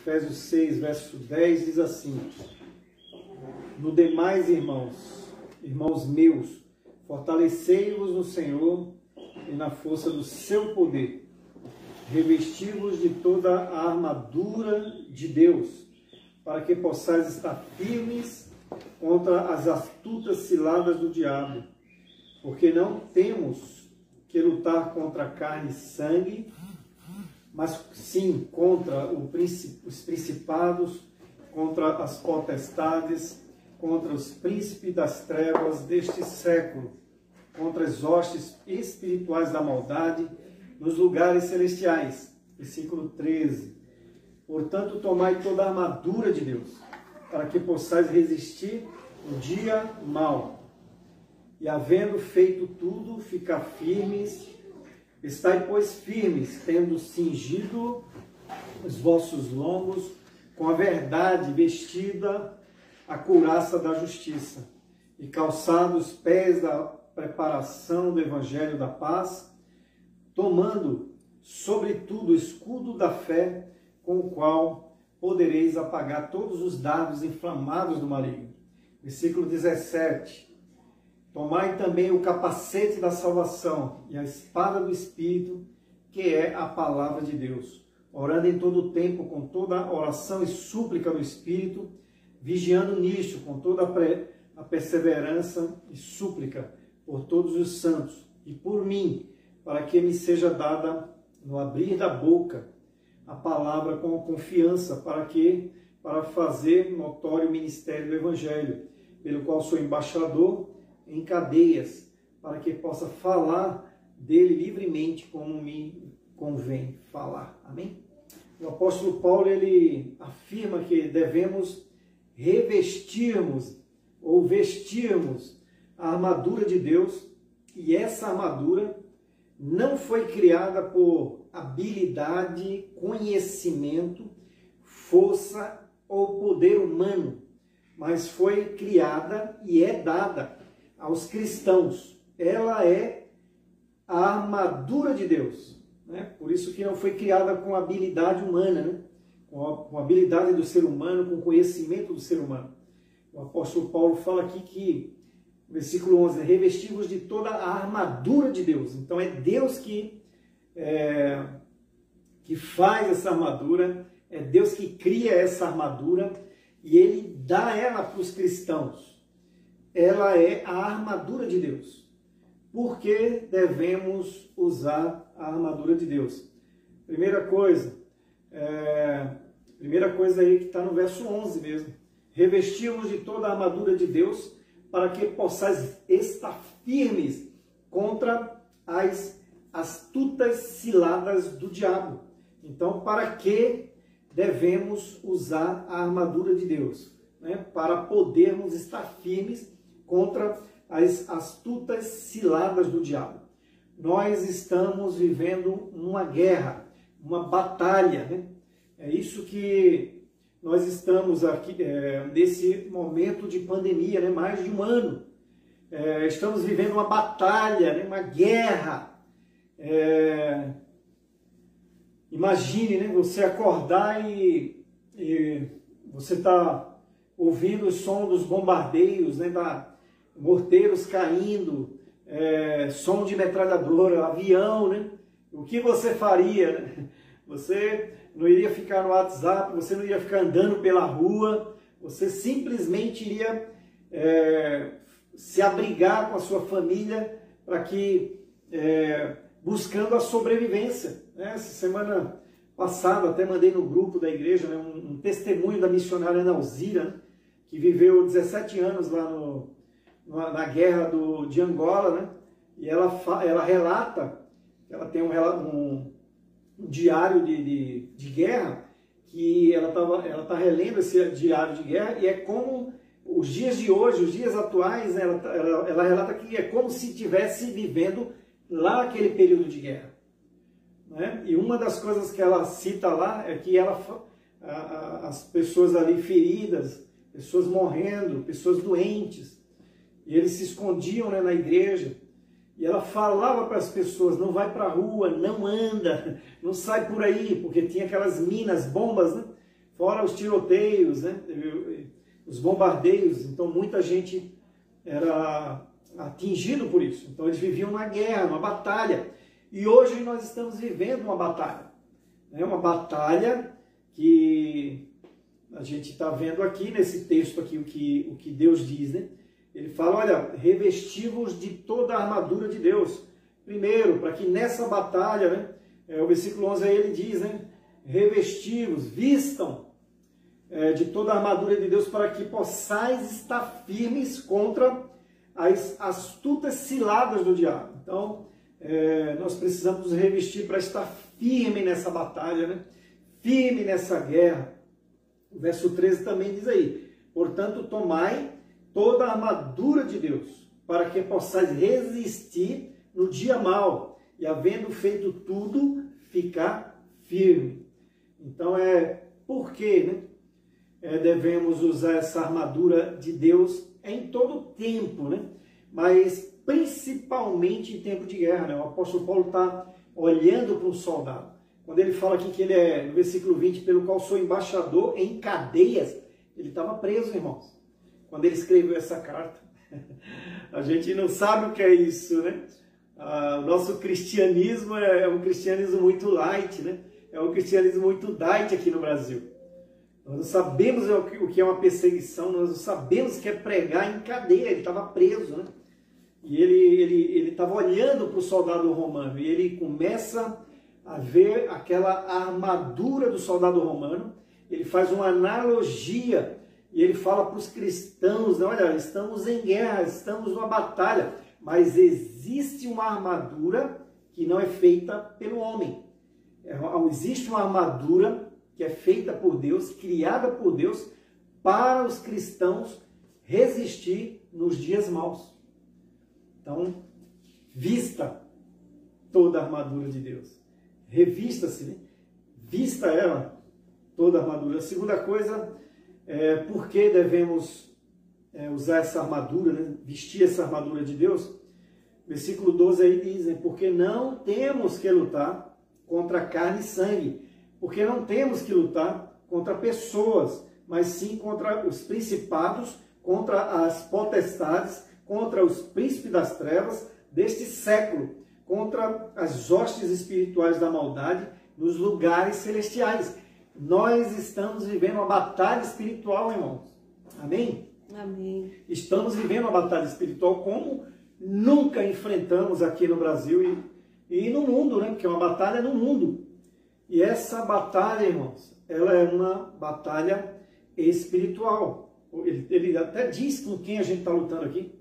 Efésios 6, verso 10, diz assim: no demais, irmãos meus, fortalecei-vos no Senhor e na força do seu poder. Revesti-vos de toda a armadura de Deus, para que possais estar firmes contra as astutas ciladas do diabo. Porque não temos que lutar contra carne e sangue, mas sim contra os principados, contra as potestades, contra os príncipes das trevas deste século, contra as hostes espirituais da maldade nos lugares celestiais. Versículo 13. Portanto, tomai toda a armadura de Deus, para que possais resistir no dia mau. E havendo feito tudo, ficar firmes. Estai, pois, firmes, tendo cingido os vossos lombos com a verdade, vestida a couraça da justiça, e calçados os pés da preparação do evangelho da paz, tomando, sobretudo, o escudo da fé, com o qual podereis apagar todos os dardos inflamados do maligno. Versículo 17. Tomai também o capacete da salvação e a espada do Espírito, que é a palavra de Deus, orando em todo o tempo com toda oração e súplica no Espírito, vigiando nisto com toda a perseverança e súplica por todos os santos e por mim, para que me seja dada no abrir da boca a palavra com confiança, para fazer notório o ministério do Evangelho, pelo qual sou embaixador em cadeias, para que possa falar dele livremente como me convém falar. Amém? O apóstolo Paulo, ele afirma que devemos revestirmos ou vestirmos a armadura de Deus, e essa armadura não foi criada por habilidade, conhecimento, força ou poder humano, mas foi criada e é dada aos cristãos. Ela é a armadura de Deus, né? Por isso que não foi criada com habilidade humana, né? Com a habilidade do ser humano, com o conhecimento do ser humano. O apóstolo Paulo fala aqui que, versículo 11, revesti-vos de toda a armadura de Deus. Então é Deus que faz essa armadura, é Deus que cria essa armadura e Ele dá ela para os cristãos. Ela é a armadura de Deus. Por que devemos usar a armadura de Deus? Primeira coisa aí que está no verso 11 mesmo. Revesti-vos de toda a armadura de Deus, para que possais estar firmes contra as astutas ciladas do diabo. Então, para que devemos usar a armadura de Deus? Né? Para podermos estar firmes contra as astutas ciladas do diabo. Nós estamos vivendo uma guerra, uma batalha, né? É isso que nós estamos aqui, nesse momento de pandemia, né? Mais de um ano. Estamos vivendo uma batalha, né? Uma guerra. Imagine, né? Você acordar e você está ouvindo o som dos bombardeios, né? Morteiros caindo, som de metralhadora, avião, né? O que você faria, né? Você não iria ficar no WhatsApp, você não iria ficar andando pela rua, você simplesmente iria se abrigar com a sua família para que, buscando a sobrevivência. Né? Essa semana passada até mandei no grupo da igreja, né, um testemunho da missionária Ana Alzira, né, que viveu 17 anos lá na guerra de Angola, né? E ela relata, ela tem um diário de guerra, que ela está relendo esse diário de guerra, e é como os dias de hoje, os dias atuais, né? Ela relata que é como se estivesse vivendo lá aquele período de guerra. Né? E uma das coisas que ela cita lá é que as pessoas ali feridas, pessoas morrendo, pessoas doentes, e eles se escondiam, né, na igreja, e ela falava para as pessoas: não vai para a rua, não anda, não sai por aí, porque tinha aquelas minas, bombas, né? fora os tiroteios, né? Os bombardeios. Então muita gente era atingido por isso. Então eles viviam uma guerra, uma batalha. E hoje nós estamos vivendo uma batalha. É uma batalha que a gente está vendo aqui nesse texto aqui o que Deus diz, né? Ele fala, olha, revesti-vos de toda a armadura de Deus. Primeiro, para que nessa batalha, né? O versículo 11 aí ele diz, né? Revesti-vos, vistam de toda a armadura de Deus para que possais estar firmes contra as astutas ciladas do diabo. Então, nós precisamos nos revestir para estar firme nessa batalha, né? Firme nessa guerra. O verso 13 também diz aí, portanto, tomai toda a armadura de Deus, para que possais resistir no dia mau, e havendo feito tudo, ficar firme. Então, por que, né? Devemos usar essa armadura de Deus em todo o tempo, né? Mas principalmente em tempo de guerra, né? O apóstolo Paulo está olhando para um soldado. Quando ele fala aqui que ele no versículo 20, pelo qual sou embaixador em cadeias, ele estava preso, irmãos, quando ele escreveu essa carta. A gente não sabe o que é isso, né? O nosso cristianismo é um cristianismo muito light, né? É um cristianismo muito diet aqui no Brasil. Nós não sabemos o que é uma perseguição, nós não sabemos o que é pregar em cadeia. Ele estava preso, né? E ele estava olhando para o soldado romano e ele começa a ver aquela armadura do soldado romano. Ele faz uma analogia e ele fala para os cristãos, né? Olha, estamos em guerra, estamos numa batalha, mas existe uma armadura que não é feita pelo homem. Existe uma armadura que é feita por Deus, criada por Deus, para os cristãos resistir nos dias maus. Então, vista toda a armadura de Deus. Revista-se, né? Vista ela, toda a armadura. A segunda coisa, por que devemos usar essa armadura, né? Vestir essa armadura de Deus? Versículo 12 aí diz, né? Porque não temos que lutar contra carne e sangue, porque não temos que lutar contra pessoas, mas sim contra os principados, contra as potestades, contra os príncipes das trevas deste século, contra as hostes espirituais da maldade nos lugares celestiais. Nós estamos vivendo uma batalha espiritual, irmãos. Amém? Amém. Estamos vivendo uma batalha espiritual como nunca enfrentamos aqui no Brasil e no mundo, né? Porque é uma batalha no mundo. E essa batalha, irmãos, ela é uma batalha espiritual. Ele até diz com quem a gente está lutando aqui.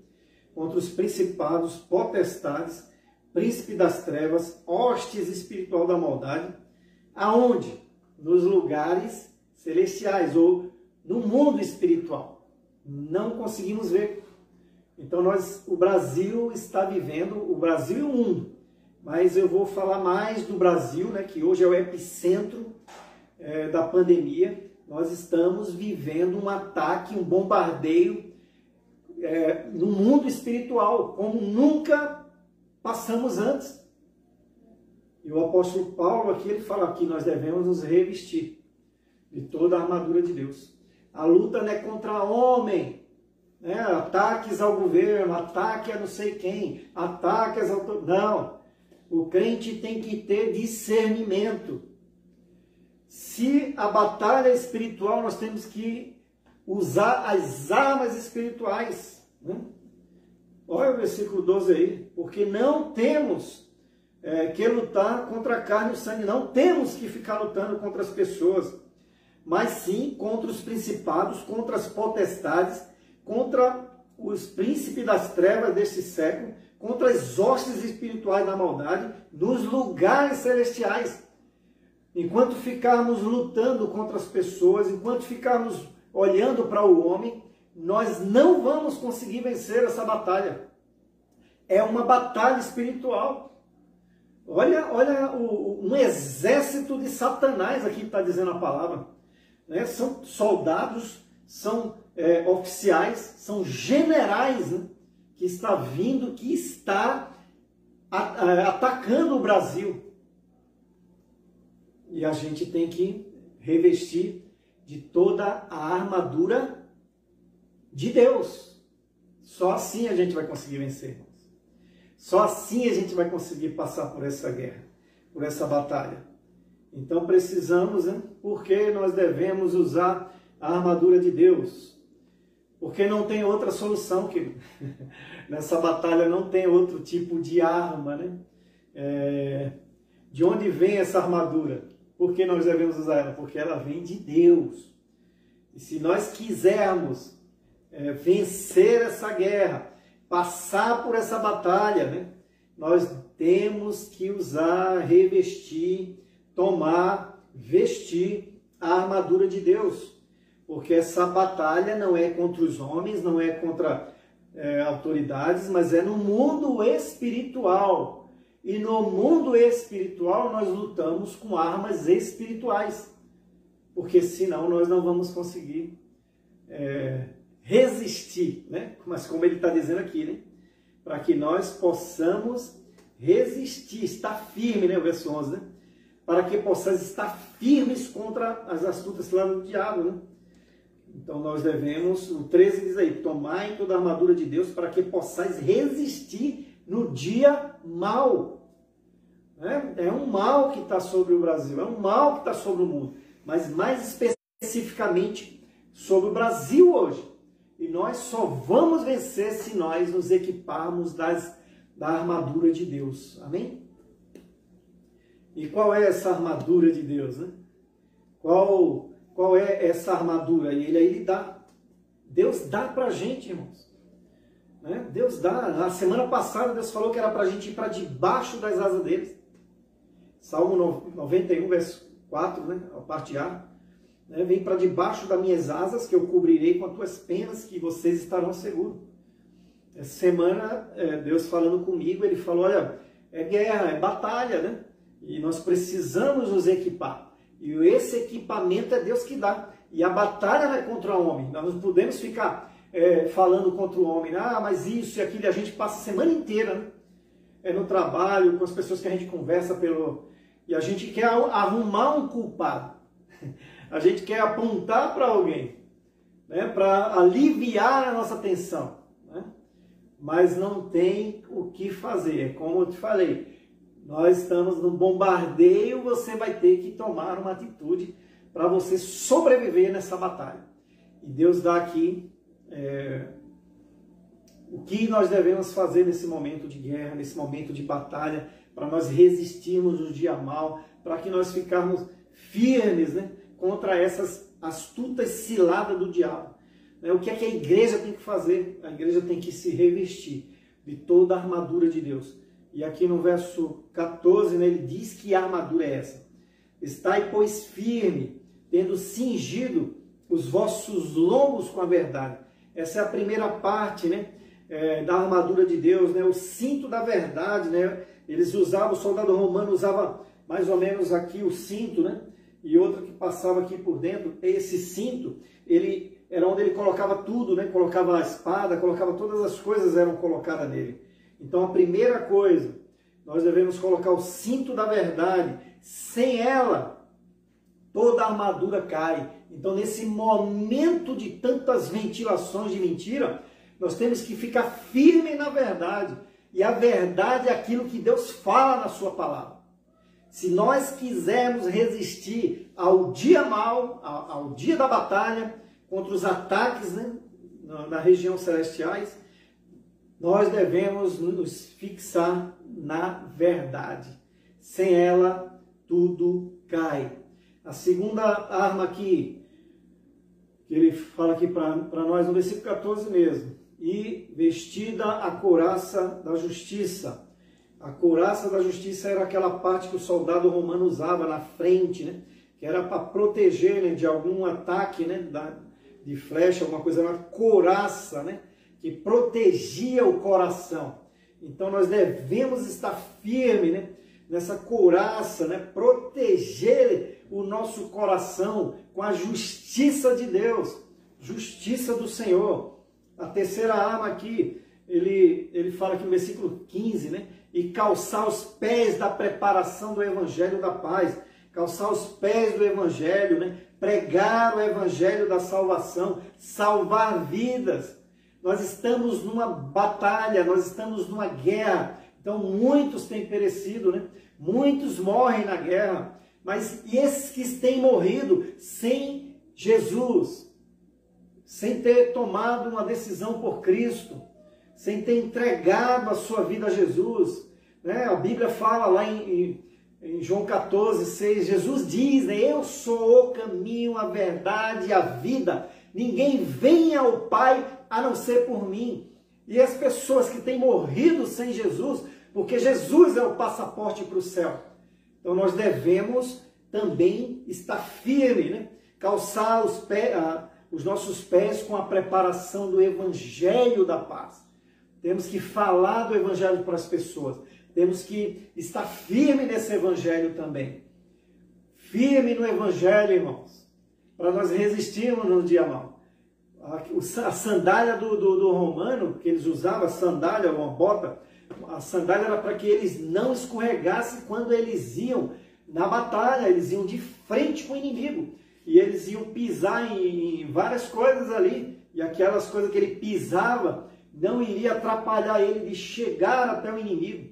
Contra os principados, potestades, príncipe das trevas, hostes espiritual da maldade. Aonde? Nos lugares celestiais, ou no mundo espiritual. Não conseguimos ver. Então o Brasil está vivendo, o Brasil e o mundo. Mas eu vou falar mais do Brasil, né, que hoje é o epicentro da pandemia. Nós estamos vivendo um ataque, um bombardeio no mundo espiritual, como nunca passamos antes. E o apóstolo Paulo aqui, ele fala que nós devemos nos revestir de toda a armadura de Deus. A luta não é contra homem, né? Ataques ao governo, ataque a não sei quem, ataque às autoridades. Não. O crente tem que ter discernimento. Se a batalha é espiritual, nós temos que usar as armas espirituais. Né? Olha o versículo 12 aí. Porque não temos que lutar contra a carne e o sangue. Não temos que ficar lutando contra as pessoas. Mas sim contra os principados, contra as potestades, contra os príncipes das trevas deste século, contra as hostes espirituais da maldade, nos lugares celestiais. Enquanto ficarmos lutando contra as pessoas, enquanto ficarmos olhando para o homem, nós não vamos conseguir vencer essa batalha. É uma batalha espiritual. Olha um exército de Satanás aqui está dizendo a palavra. Né? São soldados, são oficiais, são generais, né? Que está vindo, que está atacando o Brasil. E a gente tem que revestir de toda a armadura de Deus. Só assim a gente vai conseguir vencer, irmãos. Só assim a gente vai conseguir passar por essa guerra, por essa batalha. Então precisamos, né? Porque nós devemos usar a armadura de Deus. Porque não tem outra solução, querido. Nessa batalha não tem outro tipo de arma, né? De onde vem essa armadura? Por que nós devemos usar ela? Porque ela vem de Deus. E se nós quisermos vencer essa guerra, passar por essa batalha, né? Nós temos que usar, revestir, tomar, vestir a armadura de Deus. Porque essa batalha não é contra os homens, não é contra autoridades, mas é no mundo espiritual. E no mundo espiritual nós lutamos com armas espirituais. Porque senão nós não vamos conseguir resistir, né? Mas como ele está dizendo aqui, né? Para que nós possamos resistir, estar firme, né? O verso 11, né? Para que possamos estar firmes contra as astutas ciladas do diabo, né? Então nós devemos, o 13 diz aí, tomai toda a armadura de Deus para que possais resistir no dia mau. É um mal que está sobre o Brasil, é um mal que está sobre o mundo, mas mais especificamente sobre o Brasil hoje. E nós só vamos vencer se nós nos equiparmos da armadura de Deus. Amém? E qual é essa armadura de Deus, né? Qual é essa armadura? E ele dá. Deus dá para a gente, irmãos. Né? Deus dá. Na semana passada, Deus falou que era para a gente ir para debaixo das asas deles. Salmo 91, verso 4, né? A parte A. Né? Vem para debaixo das minhas asas, que eu cobrirei com as tuas penas, que vocês estarão seguros. Essa semana, Deus falando comigo, ele falou, olha, é guerra, é batalha, né? E nós precisamos nos equipar. E esse equipamento é Deus que dá. E a batalha não é contra o homem. Nós não podemos ficar falando contra o homem. Ah, mas isso e aquilo. A gente passa a semana inteira, né? No trabalho, com as pessoas que a gente conversa e a gente quer arrumar um culpado. A gente quer apontar para alguém, né? Para aliviar a nossa tensão. Né? Mas não tem o que fazer. É como eu te falei. Nós estamos num bombardeio, você vai ter que tomar uma atitude para você sobreviver nessa batalha. E Deus dá aqui o que nós devemos fazer nesse momento de guerra, nesse momento de batalha, para nós resistirmos no dia mal, para que nós ficarmos firmes, né, contra essas astutas ciladas do diabo. O que é que a igreja tem que fazer? A igreja tem que se revestir de toda a armadura de Deus. E aqui no verso 14, né, ele diz que a armadura é essa. Estai, pois, firme, tendo cingido os vossos lombos com a verdade. Essa é a primeira parte, né, da armadura de Deus, né, o cinto da verdade. Né, eles usavam, o soldado romano usava mais ou menos aqui o cinto, né, e outro que passava aqui por dentro. Esse cinto, ele era onde ele colocava tudo, né, colocava a espada, colocava todas as coisas eram colocadas nele. Então, a primeira coisa, nós devemos colocar o cinto da verdade. Sem ela, toda a armadura cai. Então, nesse momento de tantas ventilações de mentira, nós temos que ficar firme na verdade. E a verdade é aquilo que Deus fala na sua palavra. Se nós quisermos resistir ao dia mau, ao dia da batalha, contra os ataques, né, na região celestiais, nós devemos nos fixar na verdade. Sem ela, tudo cai. A segunda arma aqui, que ele fala aqui para nós no versículo 14 mesmo. E vestida a couraça da justiça. A couraça da justiça era aquela parte que o soldado romano usava na frente, né? Que era para proteger, né, de algum ataque, né, de flecha, alguma coisa, era uma couraça, né? Que protegia o coração. Então nós devemos estar firmes, né, nessa couraça, né, proteger o nosso coração com a justiça de Deus, justiça do Senhor. A terceira arma aqui, ele fala aqui no versículo 15, né, e calçar os pés da preparação do Evangelho da paz, calçar os pés do Evangelho, né, pregar o evangelho da salvação, salvar vidas. Nós estamos numa batalha, nós estamos numa guerra. Então muitos têm perecido, né? Muitos morrem na guerra. Mas e esses que têm morrido sem Jesus, sem ter tomado uma decisão por Cristo, sem ter entregado a sua vida a Jesus, né? A Bíblia fala lá em João 14, 6, Jesus diz, né? Eu sou o caminho, a verdade e a vida. Ninguém vem ao Pai a não ser por mim. E as pessoas que têm morrido sem Jesus, porque Jesus é o passaporte para o céu. Então nós devemos também estar firme, né? Calçar os nossos pés com a preparação do Evangelho da paz. Temos que falar do Evangelho para as pessoas. Temos que estar firme nesse Evangelho também. Firme no Evangelho, irmãos. Para nós resistirmos no dia mau. A sandália do romano, que eles usavam, a sandália, uma bota, a sandália era para que eles não escorregassem quando eles iam na batalha, eles iam de frente com o inimigo. E eles iam pisar em várias coisas ali. E aquelas coisas que ele pisava não iria atrapalhar ele de chegar até o inimigo.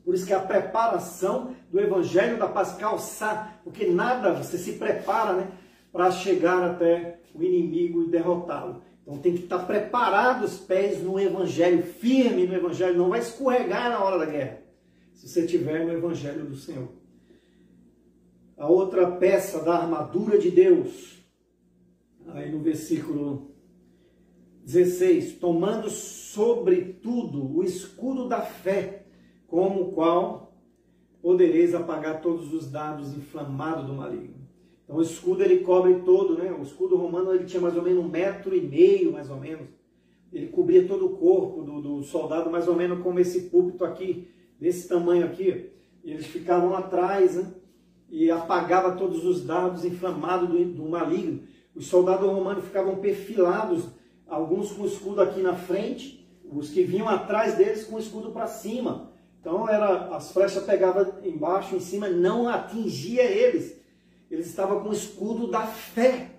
Por isso que a preparação do Evangelho da paz, calçar, porque nada, você se prepara, né, para chegar até o inimigo e derrotá-lo. Então tem que estar preparado os pés no Evangelho, firme no Evangelho, não vai escorregar na hora da guerra, se você estiver no Evangelho do Senhor. A outra peça da armadura de Deus, aí no versículo 16, tomando sobretudo o escudo da fé, com o qual podereis apagar todos os dardos inflamados do maligno. Então o escudo ele cobre todo, né? O escudo romano ele tinha mais ou menos 1,5 metros, mais ou menos. Ele cobria todo o corpo do soldado, mais ou menos como esse púlpito aqui, desse tamanho aqui. E eles ficavam atrás, né? E apagava todos os dardos inflamados do maligno. Os soldados romanos ficavam perfilados, alguns com o escudo aqui na frente, os que vinham atrás deles com o escudo para cima. Então as flechas pegavam embaixo, em cima, não atingia eles. Eles estavam com o escudo da fé.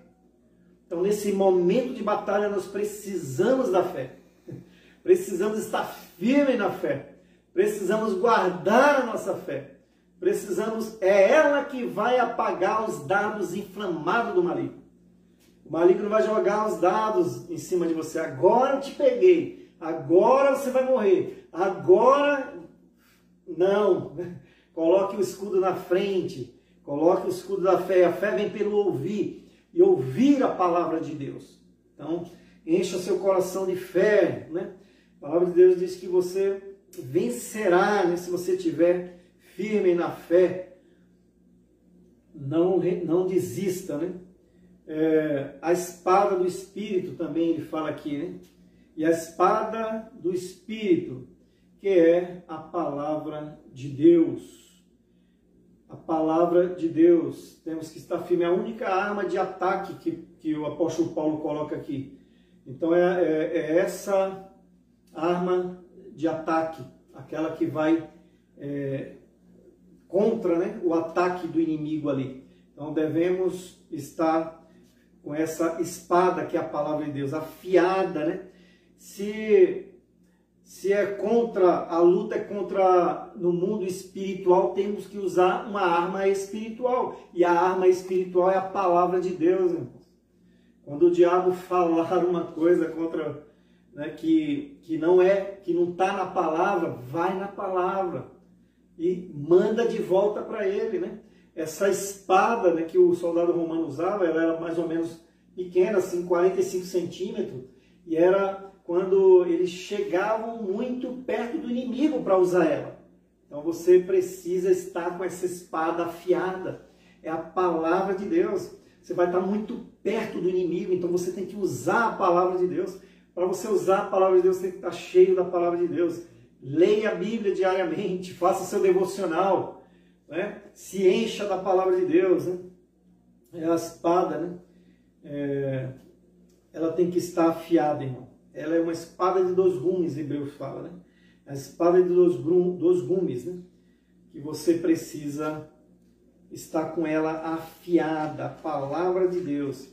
Então nesse momento de batalha nós precisamos da fé. Precisamos estar firme na fé. Precisamos guardar a nossa fé. É ela que vai apagar os dardos inflamados do maligno. O maligno vai jogar os dardos em cima de você. Agora eu te peguei. Agora você vai morrer. Agora não. Coloque o escudo na frente. Coloque o escudo da fé. A fé vem pelo ouvir. E ouvir a palavra de Deus. Então, encha seu coração de fé, né? A palavra de Deus diz que você vencerá, né? Se você estiver firme na fé. Não desista, né? A espada do Espírito também ele fala aqui, né? E a espada do Espírito, que é a palavra de Deus. A palavra de Deus, temos que estar firme, é a única arma de ataque que o apóstolo Paulo coloca aqui. Então é essa arma de ataque, aquela que vai contra, né, o ataque do inimigo ali. Então devemos estar com essa espada que é a palavra de Deus, afiada, né? Se é contra, a luta é contra no mundo espiritual, temos que usar uma arma espiritual. E a arma espiritual é a palavra de Deus, irmãos. Quando o diabo falar uma coisa contra, né, que não está na palavra, vai na palavra. E manda de volta para ele, né? Essa espada, né, que o soldado romano usava, ela era mais ou menos pequena, assim, 45 centímetros. E era quando eles chegavam muito perto do inimigo para usar ela. Então você precisa estar com essa espada afiada. É a palavra de Deus. Você vai estar muito perto do inimigo, então você tem que usar a palavra de Deus. Para você usar a palavra de Deus, você tem que estar cheio da palavra de Deus. Leia a Bíblia diariamente, faça seu devocional, né? Se encha da palavra de Deus, né? É a espada, né? Ela tem que estar afiada, irmão. Ela é uma espada de 2 gumes, Hebreus fala, né? A espada de 2 gumes, né? Que você precisa está com ela afiada, a palavra de Deus.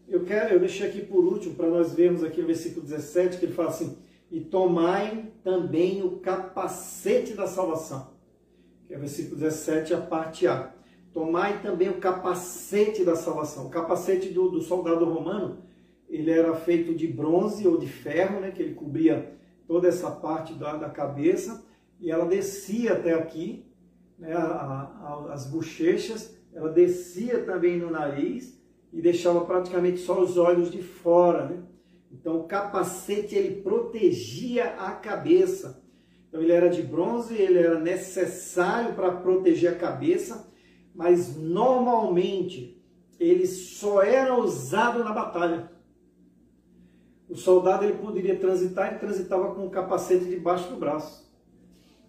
Eu deixei aqui por último, para nós vermos aqui no versículo 17, que ele fala assim, e tomai também o capacete da salvação. Que é o versículo 17, a parte A. Tomai também o capacete da salvação. O capacete do soldado romano, ele era feito de bronze ou de ferro, né, que ele cobria toda essa parte da cabeça, e ela descia até aqui, né, as bochechas, ela descia também no nariz, e deixava praticamente só os olhos de fora, né? Então o capacete ele protegia a cabeça. Então ele era de bronze, ele era necessário para proteger a cabeça, mas normalmente ele só era usado na batalha. O soldado ele poderia transitar, ele transitava com o capacete debaixo do braço.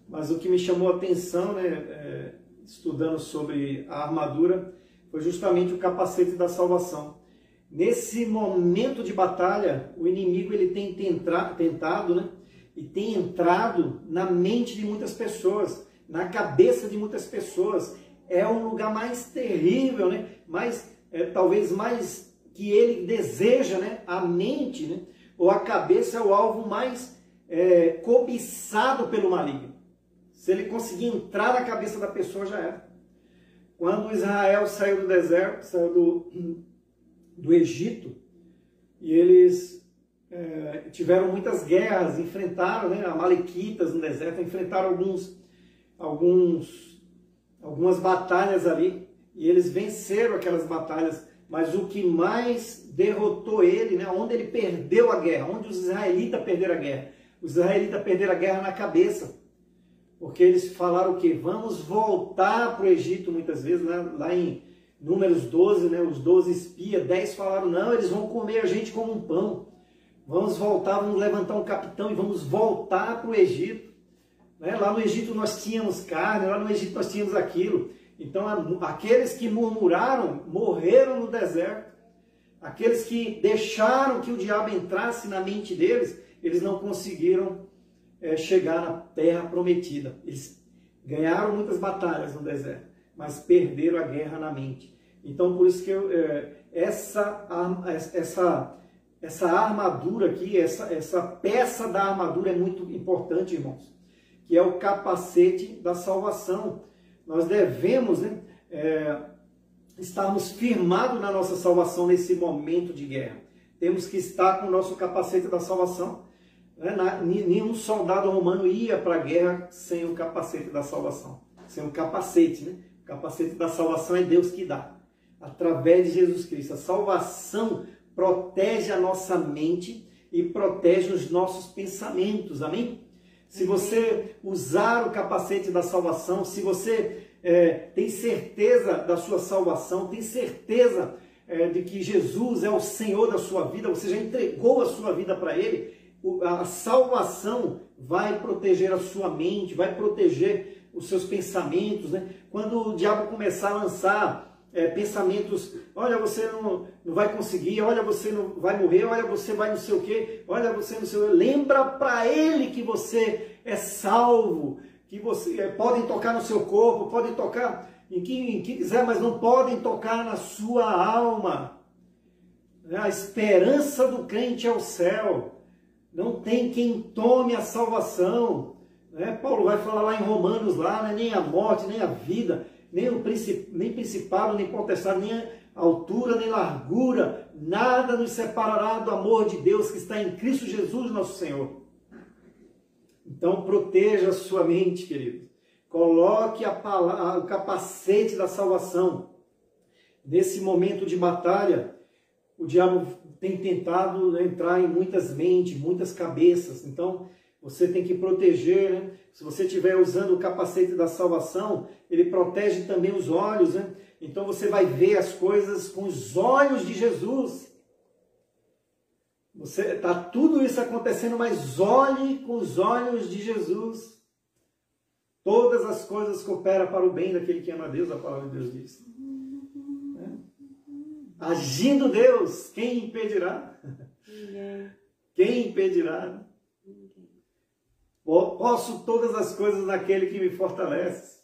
Mas o que me chamou a atenção, né, estudando sobre a armadura, foi justamente o capacete da salvação. Nesse momento de batalha, o inimigo ele tem tentado, né, e tem entrado na mente de muitas pessoas, na cabeça de muitas pessoas. É um lugar mais terrível, né, talvez mais que ele deseja, né, a mente, né, ou a cabeça é o alvo mais cobiçado pelo maligno. Se ele conseguir entrar na cabeça da pessoa, já era. Quando Israel saiu do deserto, saiu do Egito, e eles tiveram muitas guerras, enfrentaram, né, amalequitas no deserto, enfrentaram algumas batalhas ali, e eles venceram aquelas batalhas, mas o que mais derrotou ele, né, onde ele perdeu a guerra, onde os israelitas perderam a guerra? Os israelitas perderam a guerra na cabeça. Porque eles falaram o quê? Vamos voltar para o Egito muitas vezes, né? Lá em Números 12, né? Os 12 espias, 10 falaram, não, eles vão comer a gente como um pão. Vamos voltar, vamos levantar um capitão e vamos voltar para o Egito. Né? Lá no Egito nós tínhamos carne, lá no Egito nós tínhamos aquilo. Então aqueles que murmuraram, morreram no deserto. Aqueles que deixaram que o diabo entrasse na mente deles, eles não conseguiram chegar na terra prometida. Eles ganharam muitas batalhas no deserto, mas perderam a guerra na mente. Então, por isso que essa armadura aqui, essa peça da armadura é muito importante, irmãos, que é o capacete da salvação. Nós devemos, né, estarmos firmados na nossa salvação nesse momento de guerra. Temos que estar com o nosso capacete da salvação. Nenhum soldado romano ia para a guerra sem o capacete da salvação. Sem o capacete, né? O capacete da salvação é Deus que dá. Através de Jesus Cristo. A salvação protege a nossa mente e protege os nossos pensamentos. Amém? Se você usar o capacete da salvação, se você tem certeza da sua salvação, tem certeza de que Jesus é o Senhor da sua vida, você já entregou a sua vida para Ele, a salvação vai proteger a sua mente, vai proteger os seus pensamentos, né? Quando o diabo começar a lançar pensamentos, olha, você não vai conseguir, olha, você não vai morrer, olha, você vai não sei o quê, olha, você não sei o quê, lembra para ele que você é salvo, que você podem tocar no seu corpo, podem tocar em quem quiser, mas não podem tocar na sua alma. A esperança do crente é o céu. Não tem quem tome a salvação. Paulo vai falar lá em Romanos, lá, né? Nem a morte, nem a vida, nem principado, nem potestade, nem a altura, nem largura, nada nos separará do amor de Deus que está em Cristo Jesus, nosso Senhor. Então proteja a sua mente, querido. Coloque o capacete da salvação. Nesse momento de batalha, o diabo tem tentado entrar em muitas mentes, muitas cabeças. Então, você tem que proteger, né? Se você estiver usando o capacete da salvação, ele protege também os olhos, né? Então, você vai ver as coisas com os olhos de Jesus. Está tudo isso acontecendo, mas olhe com os olhos de Jesus. Todas as coisas cooperam para o bem daquele que ama a Deus, a palavra de Deus diz. Agindo Deus, quem impedirá? Ninguém. Quem impedirá? Ninguém. Posso todas as coisas naquele que me fortalece.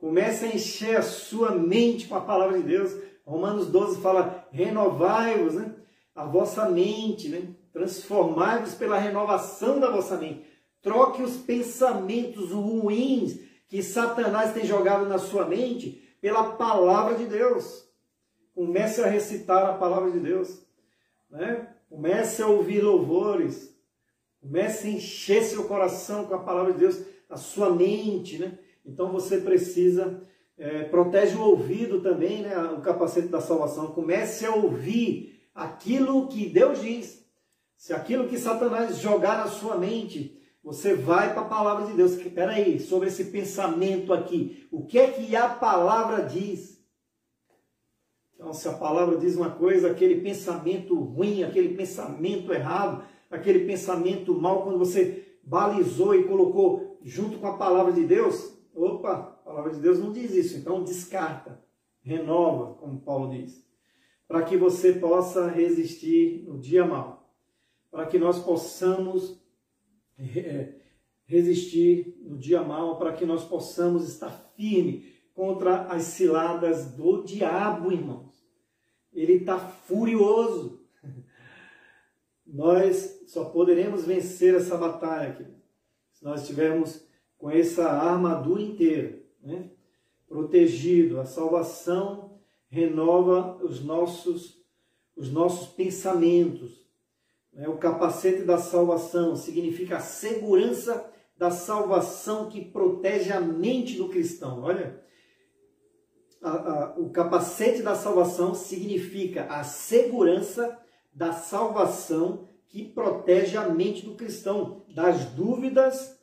Comece a encher a sua mente com a palavra de Deus. Romanos 12 fala, renovai-vos, né? A vossa mente, né? Transformai-vos pela renovação da vossa mente. Troque os pensamentos ruins que Satanás tem jogado na sua mente pela palavra de Deus. Comece a recitar a palavra de Deus, né? Comece a ouvir louvores. Comece a encher seu coração com a palavra de Deus, a sua mente, né? Então você precisa, protege o ouvido também, né? O capacete da salvação. Comece a ouvir aquilo que Deus diz. Se aquilo que Satanás jogar na sua mente, você vai para a palavra de Deus. Espera aí, sobre esse pensamento aqui. O que é que a palavra diz? Então, se a palavra diz uma coisa, aquele pensamento ruim, aquele pensamento errado, aquele pensamento mal, quando você balizou e colocou junto com a palavra de Deus, opa, a palavra de Deus não diz isso, então descarta, renova, como Paulo diz, para que você possa resistir no dia mau, para que nós possamos resistir no dia mau, para que nós possamos estar firme contra as ciladas do diabo, irmãos. Ele está furioso. Nós só poderemos vencer essa batalha aqui se nós estivermos com essa armadura inteira, né? Protegido. A salvação renova os nossos pensamentos. O capacete da salvação significa a segurança da salvação que protege a mente do cristão. Olha, o capacete da salvação significa a segurança da salvação que protege a mente do cristão das dúvidas,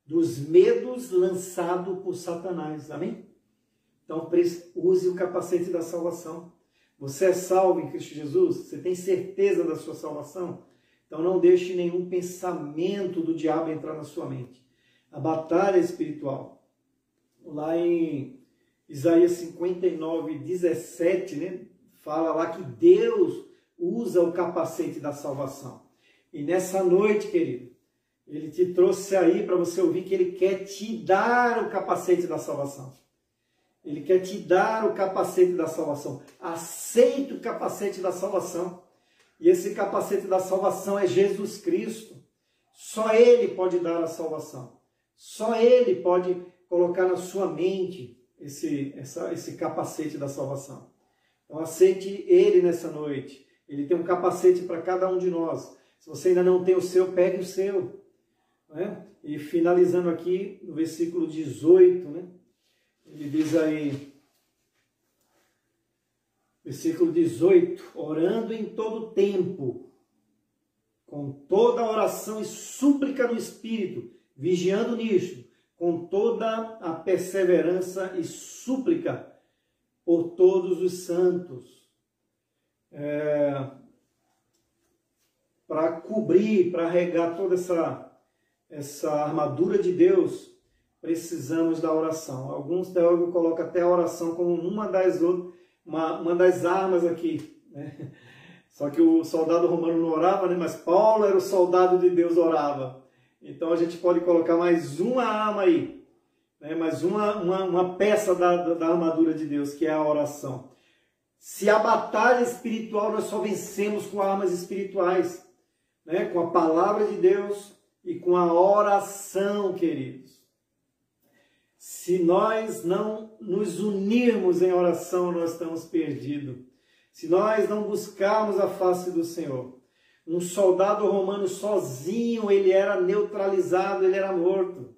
dos medos lançados por Satanás. Amém? Então, use o capacete da salvação. Você é salvo em Cristo Jesus? Você tem certeza da sua salvação? Então, não deixe nenhum pensamento do diabo entrar na sua mente. A batalha espiritual. Lá em Isaías 59, 17, né, fala lá que Deus usa o capacete da salvação. E nessa noite, querido, Ele te trouxe aí para você ouvir que Ele quer te dar o capacete da salvação. Ele quer te dar o capacete da salvação. Aceite o capacete da salvação. E esse capacete da salvação é Jesus Cristo. Só Ele pode dar a salvação. Só Ele pode colocar na sua mente esse capacete da salvação. Então aceite Ele nessa noite. Ele tem um capacete para cada um de nós. Se você ainda não tem o seu, pegue o seu. Né? E finalizando aqui no versículo 18, né? Ele diz aí, versículo 18, orando em todo tempo, com toda oração e súplica no Espírito, vigiando nisto, com toda a perseverança e súplica por todos os santos. Para cobrir, para regar toda essa armadura de Deus, precisamos da oração. Alguns teólogos colocam até a oração como uma das armas aqui, né? Só que o soldado romano não orava, né? Mas Paulo era o soldado de Deus, orava. Então a gente pode colocar mais uma arma aí, né? Mais uma peça da armadura de Deus, que é a oração. Se a batalha espiritual nós só vencemos com armas espirituais, né? Com a palavra de Deus e com a oração, queridos. Se nós não nos unirmos em oração, nós estamos perdidos. Se nós não buscarmos a face do Senhor. Um soldado romano sozinho, ele era neutralizado, ele era morto.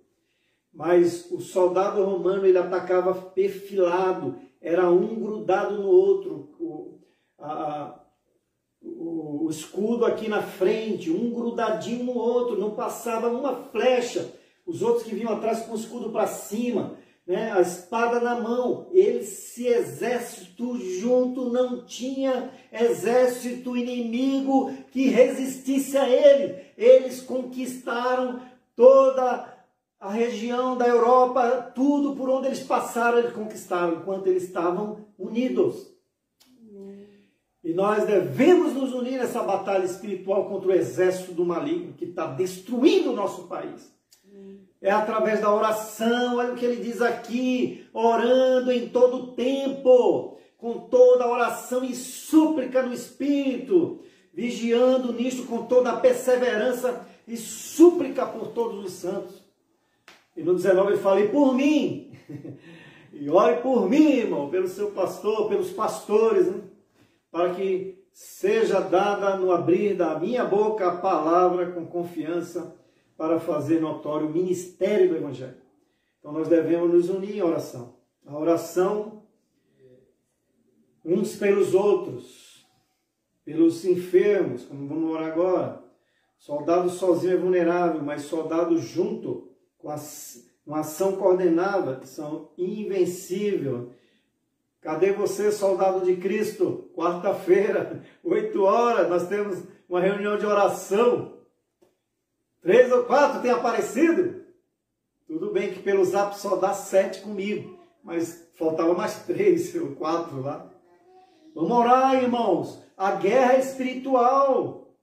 Mas o soldado romano, ele atacava perfilado, era um grudado no outro. O escudo aqui na frente, um grudadinho no outro, não passava uma flecha. Os outros que vinham atrás com o escudo para cima, né, a espada na mão. Esse exército junto, não tinha exército inimigo que resistisse a ele. Eles conquistaram toda a região da Europa, tudo por onde eles passaram, eles conquistaram, enquanto eles estavam unidos. E nós devemos nos unir nessa batalha espiritual contra o exército do maligno que está destruindo o nosso país. É através da oração. Olha o que ele diz aqui: orando em todo tempo, com toda oração e súplica no Espírito, vigiando nisto com toda a perseverança e súplica por todos os santos. E no 19 ele fala: e por mim, e ore por mim, irmão, pelo seu pastor, pelos pastores, né? Para que seja dada no abrir da minha boca a palavra com confiança para fazer notório o ministério do Evangelho. Então nós devemos nos unir em oração. A oração uns pelos outros, pelos enfermos, como vamos orar agora. Soldado sozinho é vulnerável, mas soldado junto, com uma ação coordenada, são invencíveis. Cadê você, soldado de Cristo? Quarta-feira, 8 horas, nós temos uma reunião de oração. 3 ou 4 tem aparecido? Tudo bem que pelo zap só dá 7 comigo, mas faltava mais 3 ou 4 lá. Vamos orar, irmãos. A guerra é espiritual.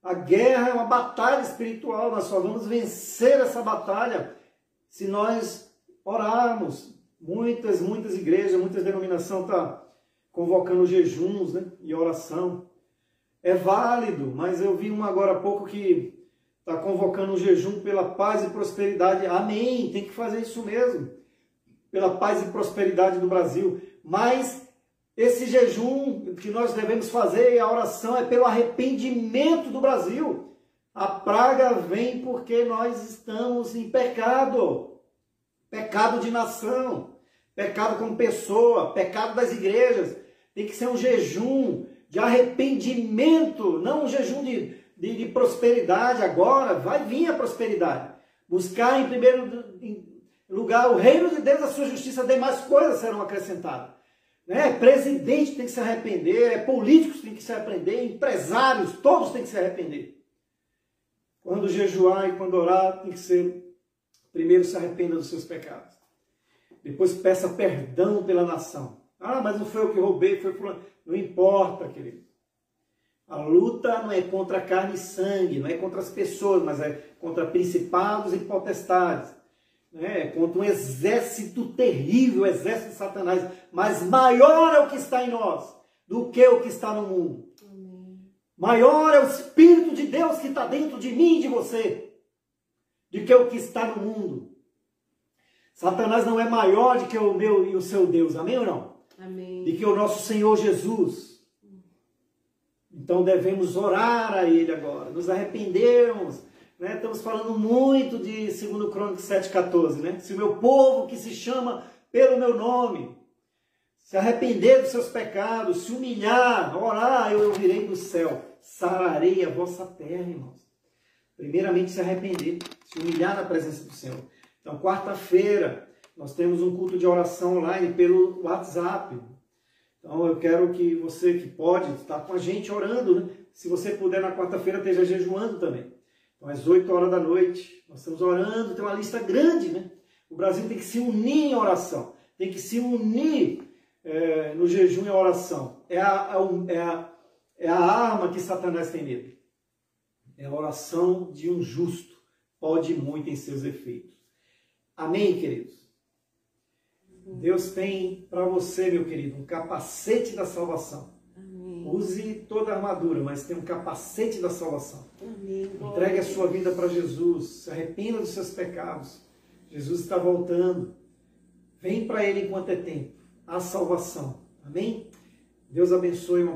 A guerra é uma batalha espiritual. Nós só vamos vencer essa batalha se nós orarmos. Muitas igrejas, muitas denominações estão convocando jejuns, né, e oração. É válido, mas eu vi um agora há pouco que está convocando um jejum pela paz e prosperidade. Amém, tem que fazer isso mesmo. Pela paz e prosperidade do Brasil. Mas esse jejum que nós devemos fazer, a oração, é pelo arrependimento do Brasil. A praga vem porque nós estamos em pecado. Pecado de nação, pecado como pessoa, pecado das igrejas. Tem que ser um jejum de arrependimento, não um jejum de prosperidade. Agora vai vir a prosperidade. Buscar em primeiro lugar o reino de Deus, a sua justiça, demais coisas serão acrescentadas. Né? Presidente tem que se arrepender, políticos tem que se arrepender, empresários, todos têm que se arrepender. Quando jejuar e quando orar, tem que ser... Primeiro se arrependa dos seus pecados. Depois peça perdão pela nação. Ah, mas não foi eu que roubei, foi fulano. Não importa, querido. A luta não é contra carne e sangue, não é contra as pessoas, mas é contra principados e potestades. É contra um exército terrível, o exército de Satanás. Mas maior é o que está em nós do que o que está no mundo. Amém. Maior é o Espírito de Deus que está dentro de mim e de você do que o que está no mundo. Satanás não é maior do que o meu e o seu Deus. Amém ou não? Amém. Do que o nosso Senhor Jesus. Então devemos orar a Ele agora. Nos arrependermos. Né? Estamos falando muito de 2 Crônicas 7,14. Né? Se o meu povo que se chama pelo meu nome se arrepender dos seus pecados, se humilhar, orar, eu virei do céu. Sararei a vossa terra, irmãos. Primeiramente se arrepender, se humilhar na presença do Senhor. Então, quarta-feira, nós temos um culto de oração online pelo WhatsApp. Então, eu quero que você que pode estar com a gente orando, né? Se você puder, na quarta-feira, esteja jejuando também. Então, às 8 horas da noite, nós estamos orando, tem uma lista grande, né? O Brasil tem que se unir em oração, tem que se unir no jejum e oração. É a arma que Satanás tem medo. É a oração de um justo, pode muito em seus efeitos. Amém, queridos? Deus tem para você, meu querido, um capacete da salvação. Amém. Use toda a armadura, mas tem um capacete da salvação. Amém. Entregue a sua vida para Jesus, se arrependa dos seus pecados. Jesus está voltando. Vem para Ele enquanto é tempo. A salvação. Amém? Deus abençoe, irmão.